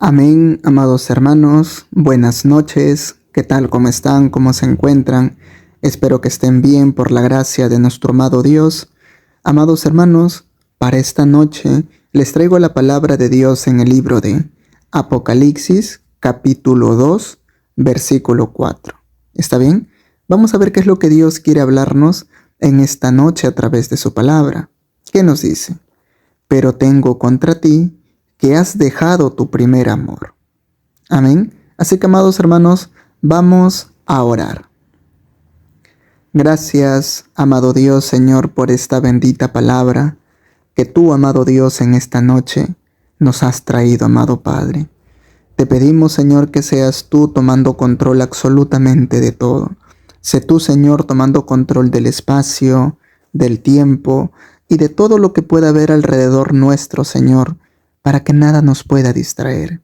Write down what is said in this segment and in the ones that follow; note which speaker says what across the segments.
Speaker 1: Amén, amados hermanos, buenas noches, ¿qué tal? ¿Cómo están? ¿Cómo se encuentran? Espero que estén bien por la gracia de nuestro amado Dios. Amados hermanos, para esta noche les traigo la palabra de Dios en el libro de Apocalipsis, capítulo 2, versículo 4. ¿Está bien? Vamos a ver qué es lo que Dios quiere hablarnos en esta noche a través de su palabra. ¿Qué nos dice? Pero tengo contra ti que has dejado tu primer amor. Amén. Así que, amados hermanos, vamos a orar. Gracias, amado Dios, Señor, por esta bendita palabra que tú, amado Dios, en esta noche nos has traído, amado Padre. Te pedimos, Señor, que seas tú tomando control absolutamente de todo. Sé tú, Señor, tomando control del espacio, del tiempo y de todo lo que pueda haber alrededor nuestro, Señor, para que nada nos pueda distraer.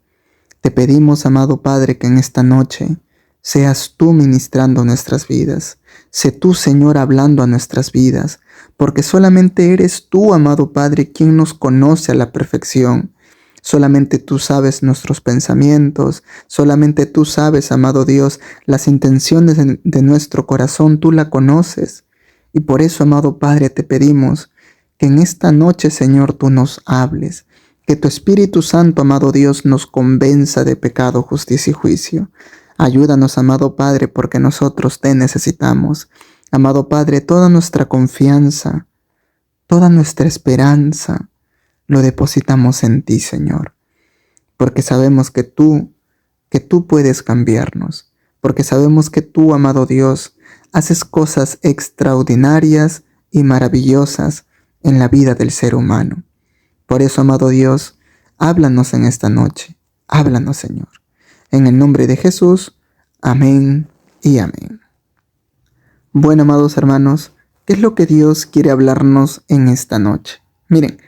Speaker 1: Te pedimos, amado Padre, que en esta noche seas tú ministrando nuestras vidas. Sé tú, Señor, hablando a nuestras vidas, porque solamente eres tú, amado Padre, quien nos conoce a la perfección. Solamente tú sabes nuestros pensamientos, solamente tú sabes, amado Dios, las intenciones de nuestro corazón, tú la conoces. Y por eso, amado Padre, te pedimos que en esta noche, Señor, tú nos hables. Que tu Espíritu Santo, amado Dios, nos convenza de pecado, justicia y juicio. Ayúdanos, amado Padre, porque nosotros te necesitamos. Amado Padre, toda nuestra confianza, toda nuestra esperanza, lo depositamos en ti, Señor. Porque sabemos que tú puedes cambiarnos. Porque sabemos que tú, amado Dios, haces cosas extraordinarias y maravillosas en la vida del ser humano. Por eso, amado Dios, háblanos en esta noche. Háblanos, Señor. En el nombre de Jesús, amén y amén. Bueno, amados hermanos, ¿qué es lo que Dios quiere hablarnos en esta noche? Miren,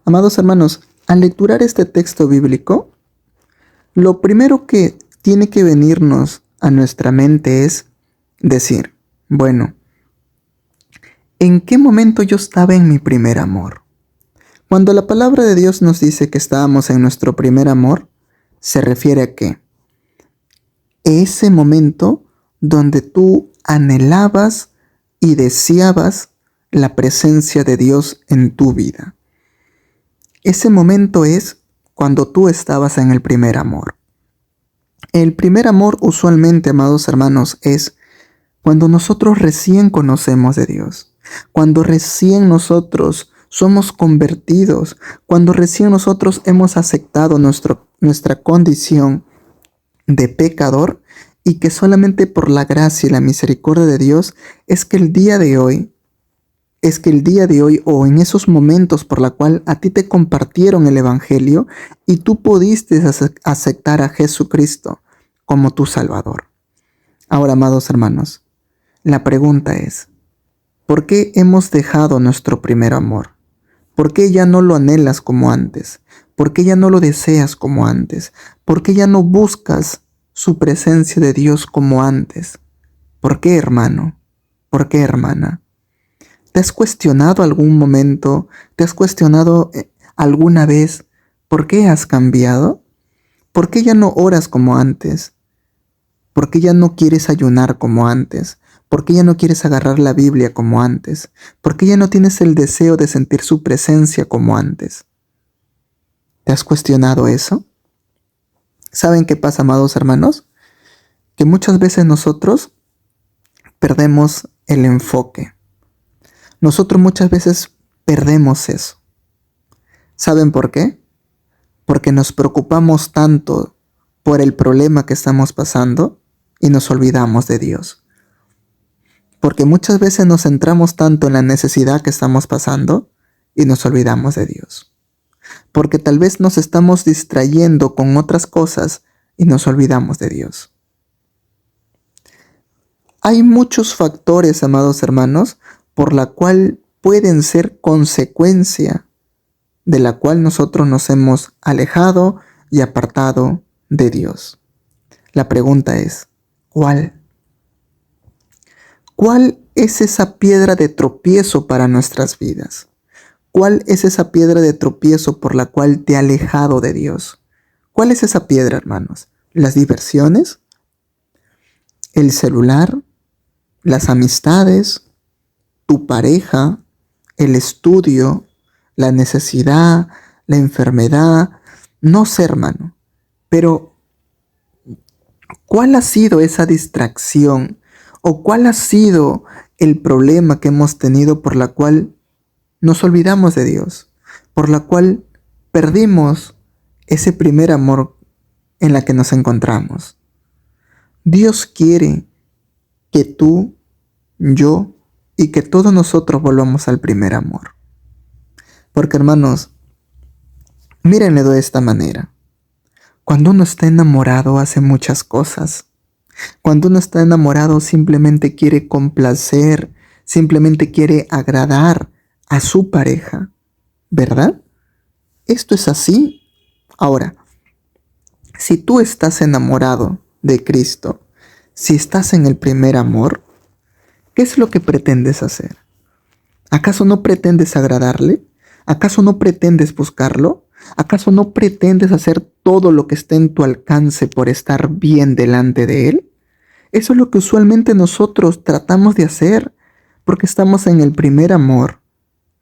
Speaker 1: amados hermanos, al lecturar este texto bíblico, lo primero que tiene que venirnos a nuestra mente es decir, bueno, ¿en qué momento yo estaba en mi primer amor? Cuando la palabra de Dios nos dice que estábamos en nuestro primer amor, se refiere a que ese momento donde tú anhelabas y deseabas la presencia de Dios en tu vida. Ese momento es cuando tú estabas en el primer amor. El primer amor usualmente, amados hermanos, es cuando nosotros recién conocemos de Dios, cuando recién nosotros somos convertidos, cuando recién nosotros hemos aceptado nuestra condición de pecador y que solamente por la gracia y la misericordia de Dios es que el día de hoy o en esos momentos por la cual a ti te compartieron el Evangelio y tú pudiste aceptar a Jesucristo como tu Salvador. Ahora, amados hermanos, la pregunta es, ¿por qué hemos dejado nuestro primer amor? ¿Por qué ya no lo anhelas como antes? ¿Por qué ya no lo deseas como antes? ¿Por qué ya no buscas su presencia de Dios como antes? ¿Por qué, hermano? ¿Por qué, hermana? ¿Te has cuestionado algún momento? ¿Te has cuestionado alguna vez por qué has cambiado? ¿Por qué ya no oras como antes? ¿Por qué ya no quieres ayunar como antes? ¿Por qué ya no quieres agarrar la Biblia como antes? ¿Por qué ya no tienes el deseo de sentir su presencia como antes? ¿Te has cuestionado eso? ¿Saben qué pasa, amados hermanos? Que muchas veces nosotros perdemos el enfoque. Nosotros muchas veces perdemos eso. ¿Saben por qué? Porque nos preocupamos tanto por el problema que estamos pasando y nos olvidamos de Dios. Porque muchas veces nos centramos tanto en la necesidad que estamos pasando y nos olvidamos de Dios. Porque tal vez nos estamos distrayendo con otras cosas y nos olvidamos de Dios. Hay muchos factores, amados hermanos, por la cual pueden ser consecuencia de la cual nosotros nos hemos alejado y apartado de Dios. La pregunta es, ¿cuál? ¿Cuál es esa piedra de tropiezo para nuestras vidas? ¿Cuál es esa piedra de tropiezo por la cual te ha alejado de Dios? ¿Cuál es esa piedra, hermanos? ¿Las diversiones? ¿El celular? ¿Las amistades? ¿Tu pareja? ¿El estudio? ¿La necesidad? ¿La enfermedad? No sé, hermano. Pero, ¿cuál ha sido esa distracción? ¿O cuál ha sido el problema que hemos tenido por la cual nos olvidamos de Dios? Por la cual perdimos ese primer amor en la que nos encontramos. Dios quiere que tú, yo y que todos nosotros volvamos al primer amor. Porque, hermanos, mírenlo de esta manera. Cuando uno está enamorado hace muchas cosas. Cuando uno está enamorado simplemente quiere complacer, simplemente quiere agradar a su pareja, ¿verdad? Esto es así. Ahora, si tú estás enamorado de Cristo, si estás en el primer amor, ¿qué es lo que pretendes hacer? ¿Acaso no pretendes agradarle? ¿Acaso no pretendes buscarlo? ¿Acaso no pretendes hacer todo lo que esté en tu alcance por estar bien delante de Él? Eso es lo que usualmente nosotros tratamos de hacer porque estamos en el primer amor,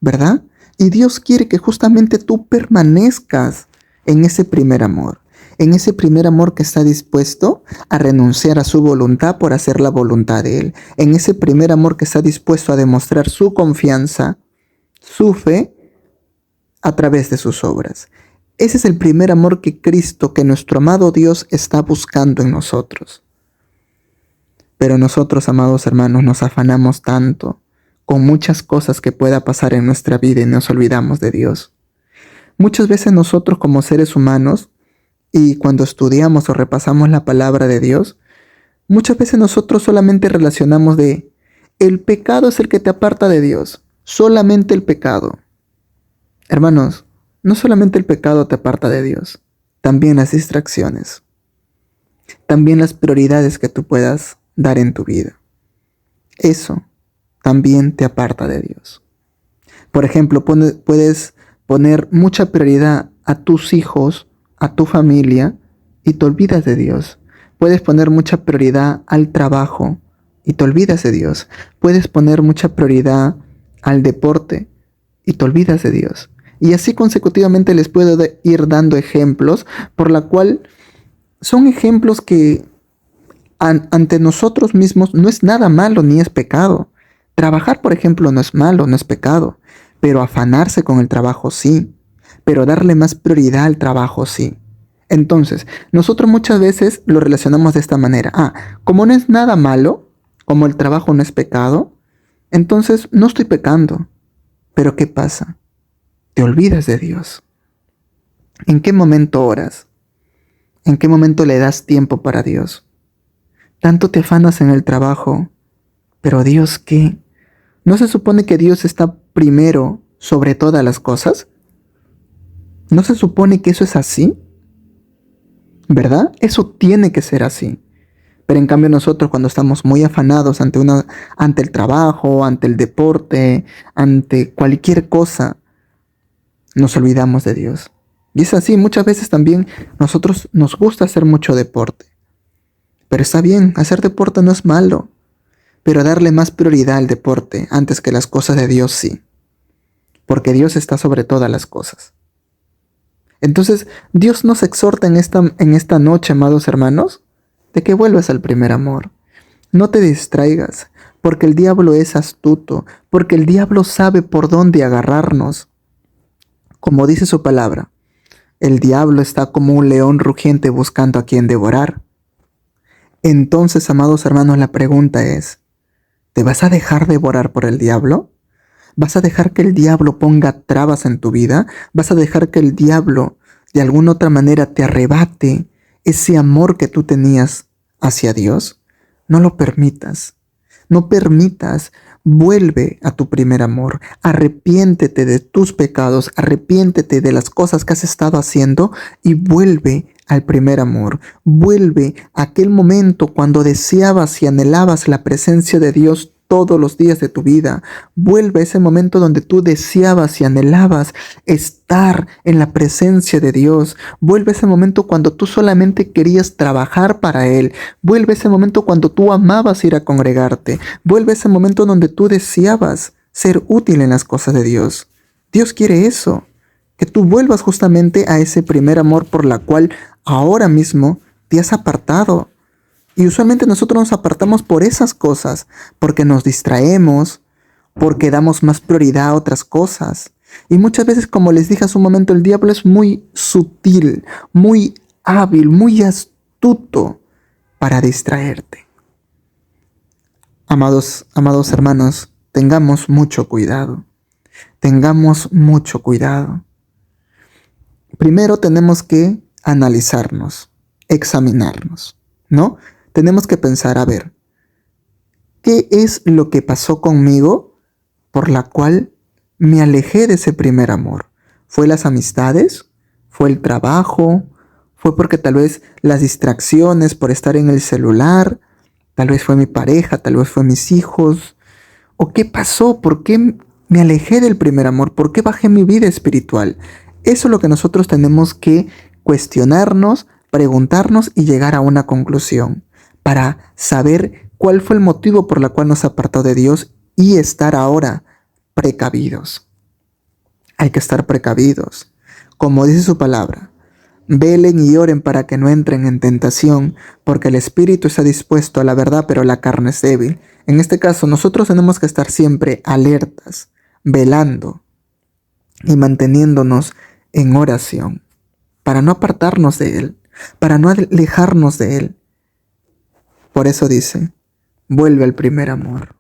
Speaker 1: ¿verdad? Y Dios quiere que justamente tú permanezcas en ese primer amor. En ese primer amor que está dispuesto a renunciar a su voluntad por hacer la voluntad de Él. En ese primer amor que está dispuesto a demostrar su confianza, su fe, a través de sus obras. Ese es el primer amor que Cristo, que nuestro amado Dios está buscando en nosotros. Pero nosotros, amados hermanos, nos afanamos tanto con muchas cosas que pueda pasar en nuestra vida y nos olvidamos de Dios. Muchas veces nosotros como seres humanos, y cuando estudiamos o repasamos la palabra de Dios, muchas veces nosotros solamente relacionamos de el pecado es el que te aparta de Dios, solamente el pecado. Hermanos, no solamente el pecado te aparta de Dios, también las distracciones, también las prioridades que tú puedas dar en tu vida. Eso también te aparta de Dios. Por ejemplo, puedes poner mucha prioridad a tus hijos, a tu familia, y te olvidas de Dios. Puedes poner mucha prioridad al trabajo y te olvidas de Dios. Puedes poner mucha prioridad al deporte y te olvidas de Dios. Y así consecutivamente les puedo ir dando ejemplos, por la cual son ejemplos que ante nosotros mismos no es nada malo ni es pecado. Trabajar, por ejemplo, no es malo, no es pecado, pero afanarse con el trabajo sí, pero darle más prioridad al trabajo sí. Entonces, nosotros muchas veces lo relacionamos de esta manera. Como no es nada malo, como el trabajo no es pecado, entonces no estoy pecando. Pero ¿qué pasa? Te olvidas de Dios. ¿En qué momento oras? ¿En qué momento le das tiempo para Dios? Tanto te afanas en el trabajo, pero ¿Dios qué? ¿No se supone que Dios está primero sobre todas las cosas? ¿No se supone que eso es así? ¿Verdad? Eso tiene que ser así. Pero en cambio nosotros cuando estamos muy afanados ante el trabajo, ante el deporte, ante cualquier cosa, nos olvidamos de Dios. Y es así, muchas veces también nosotros nos gusta hacer mucho deporte. Pero está bien, hacer deporte no es malo. Pero darle más prioridad al deporte antes que las cosas de Dios sí. Porque Dios está sobre todas las cosas. Entonces, Dios nos exhorta en esta noche, amados hermanos, de que vuelvas al primer amor. No te distraigas, porque el diablo es astuto, porque el diablo sabe por dónde agarrarnos. Como dice su palabra, el diablo está como un león rugiente buscando a quien devorar. Entonces, amados hermanos, la pregunta es, ¿te vas a dejar devorar por el diablo? ¿Vas a dejar que el diablo ponga trabas en tu vida? ¿Vas a dejar que el diablo de alguna otra manera te arrebate ese amor que tú tenías hacia Dios? No lo permitas. No permitas. Vuelve a tu primer amor. Arrepiéntete de tus pecados. Arrepiéntete de las cosas que has estado haciendo y vuelve al primer amor. Vuelve a aquel momento cuando deseabas y anhelabas la presencia de Dios todos los días de tu vida. Vuelve a ese momento donde tú deseabas y anhelabas estar en la presencia de Dios. Vuelve a ese momento cuando tú solamente querías trabajar para Él. Vuelve a ese momento cuando tú amabas ir a congregarte. Vuelve a ese momento donde tú deseabas ser útil en las cosas de Dios. Dios quiere eso, que tú vuelvas justamente a ese primer amor por la cual ahora mismo te has apartado. Y usualmente nosotros nos apartamos por esas cosas, porque nos distraemos, porque damos más prioridad a otras cosas. Y muchas veces, como les dije hace un momento, el diablo es muy sutil, muy hábil, muy astuto para distraerte. Amados hermanos, tengamos mucho cuidado. Tengamos mucho cuidado. Primero tenemos que analizarnos, examinarnos, ¿no? Tenemos que pensar, a ver, ¿qué es lo que pasó conmigo por la cual me alejé de ese primer amor? ¿Fue las amistades? ¿Fue el trabajo? ¿Fue porque tal vez las distracciones por estar en el celular? Tal vez fue mi pareja, tal vez fue mis hijos. ¿O qué pasó? ¿Por qué me alejé del primer amor? ¿Por qué bajé mi vida espiritual? Eso es lo que nosotros tenemos que cuestionarnos, preguntarnos y llegar a una conclusión para saber cuál fue el motivo por el cual nos apartó de Dios y estar ahora precavidos. Hay que estar precavidos. Como dice su palabra, velen y oren para que no entren en tentación, porque el espíritu está dispuesto a la verdad, pero la carne es débil. En este caso, nosotros tenemos que estar siempre alertas, velando y manteniéndonos en oración, para no apartarnos de Él, para no alejarnos de Él. Por eso dice, vuelve al primer amor.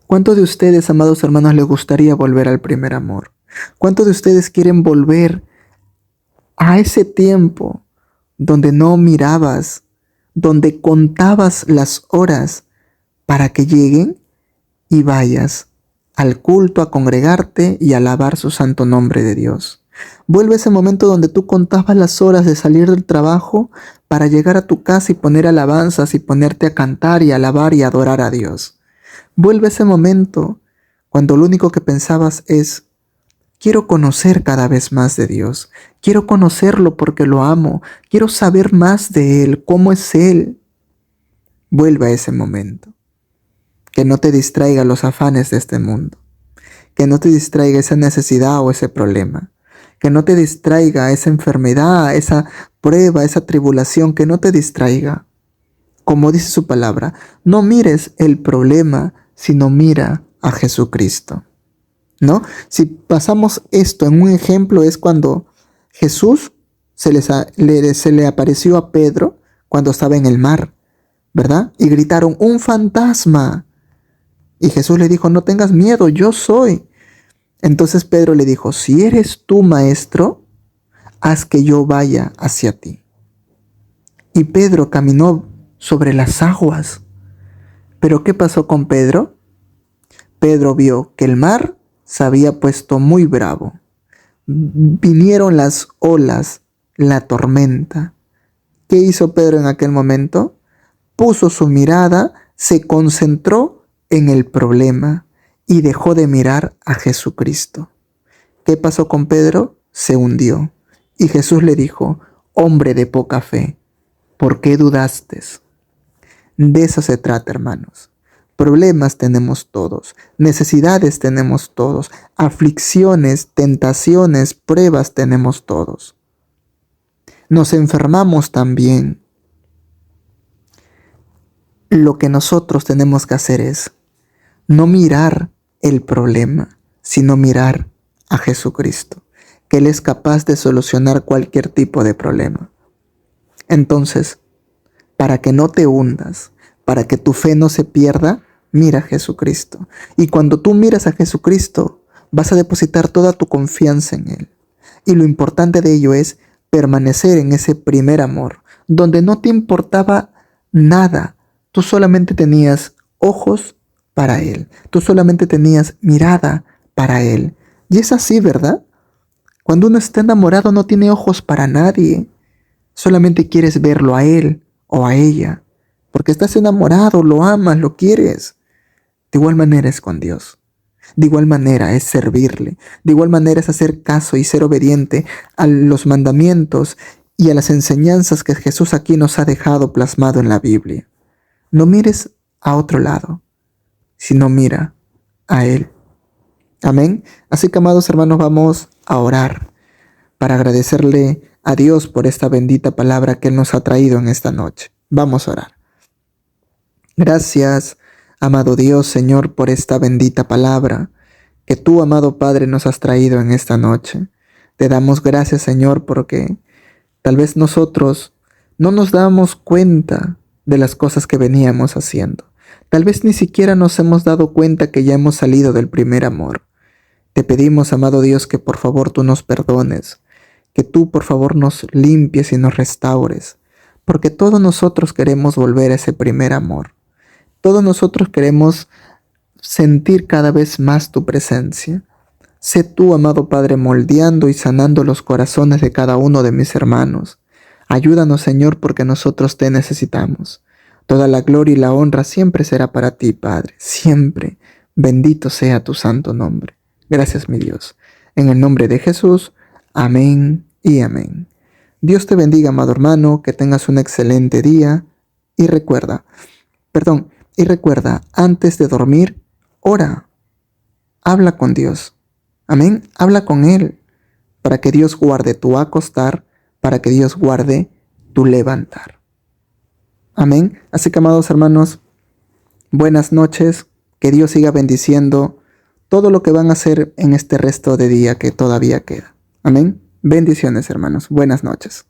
Speaker 1: ¿Cuántos de ustedes, amados hermanos, les gustaría volver al primer amor? ¿Cuántos de ustedes quieren volver a ese tiempo donde no mirabas, donde contabas las horas para que lleguen y vayas al culto a congregarte y alabar su santo nombre de Dios? Vuelve ese momento donde tú contabas las horas de salir del trabajo para llegar a tu casa y poner alabanzas y ponerte a cantar y alabar y adorar a Dios. Vuelve ese momento cuando lo único que pensabas es: quiero conocer cada vez más de Dios. Quiero conocerlo porque lo amo. Quiero saber más de Él, cómo es Él. Vuelve a ese momento. Que no te distraiga los afanes de este mundo. Que no te distraiga esa necesidad o ese problema. Que no te distraiga esa enfermedad, esa prueba, esa tribulación. Que no te distraiga. Como dice su palabra, no mires el problema, sino mira a Jesucristo. ¿No? Si pasamos esto en un ejemplo, es cuando Jesús se le apareció a Pedro cuando estaba en el mar, ¿verdad? Y gritaron: ¡un fantasma! Y Jesús le dijo: no tengas miedo, yo soy. Entonces Pedro le dijo: si eres tú, maestro, haz que yo vaya hacia ti. Y Pedro caminó sobre las aguas. ¿Pero qué pasó con Pedro? Pedro vio que el mar se había puesto muy bravo. Vinieron las olas, la tormenta. ¿Qué hizo Pedro en aquel momento? Puso su mirada, se concentró en el problema y dejó de mirar a Jesucristo. ¿Qué pasó con Pedro? Se hundió. Y Jesús le dijo: hombre de poca fe, ¿por qué dudaste? De eso se trata, hermanos. Problemas tenemos todos, necesidades tenemos todos, aflicciones, tentaciones, pruebas tenemos todos. Nos enfermamos también. Lo que nosotros tenemos que hacer es no mirar el problema, sino mirar a Jesucristo, que Él es capaz de solucionar cualquier tipo de problema. Entonces, para que no te hundas, para que tu fe no se pierda, mira a Jesucristo. Y cuando tú miras a Jesucristo, vas a depositar toda tu confianza en Él. Y lo importante de ello es permanecer en ese primer amor, donde no te importaba nada. Tú solamente tenías ojos para Él. Tú solamente tenías mirada para Él. Y es así, ¿verdad? Cuando uno está enamorado no tiene ojos para nadie. Solamente quieres verlo a Él o a ella. Porque estás enamorado, lo amas, lo quieres. De igual manera es con Dios. De igual manera es servirle. De igual manera es hacer caso y ser obediente a los mandamientos y a las enseñanzas que Jesús aquí nos ha dejado plasmado en la Biblia. No mires a otro lado, sino mira a Él. Amén. Así que, amados hermanos, vamos a orar para agradecerle a Dios por esta bendita palabra que Él nos ha traído en esta noche. Vamos a orar. Gracias, amado Dios, Señor, por esta bendita palabra que tú, amado Padre, nos has traído en esta noche. Te damos gracias, Señor, porque tal vez nosotros no nos damos cuenta de las cosas que veníamos haciendo. Tal vez ni siquiera nos hemos dado cuenta que ya hemos salido del primer amor. Te pedimos, amado Dios, que por favor tú nos perdones, que tú por favor nos limpies y nos restaures, porque todos nosotros queremos volver a ese primer amor. Todos nosotros queremos sentir cada vez más tu presencia. Sé tú, amado Padre, moldeando y sanando los corazones de cada uno de mis hermanos. Ayúdanos, Señor, porque nosotros te necesitamos. Toda la gloria y la honra siempre será para ti, Padre, siempre. Bendito sea tu santo nombre. Gracias, mi Dios. En el nombre de Jesús, amén y amén. Dios te bendiga, amado hermano, que tengas un excelente día y recuerda, antes de dormir, ora, habla con Dios. Amén, habla con Él, para que Dios guarde tu acostar, para que Dios guarde tu levantar. Amén. Así que, amados hermanos, buenas noches, que Dios siga bendiciendo todo lo que van a hacer en este resto de día que todavía queda. Amén. Bendiciones, hermanos. Buenas noches.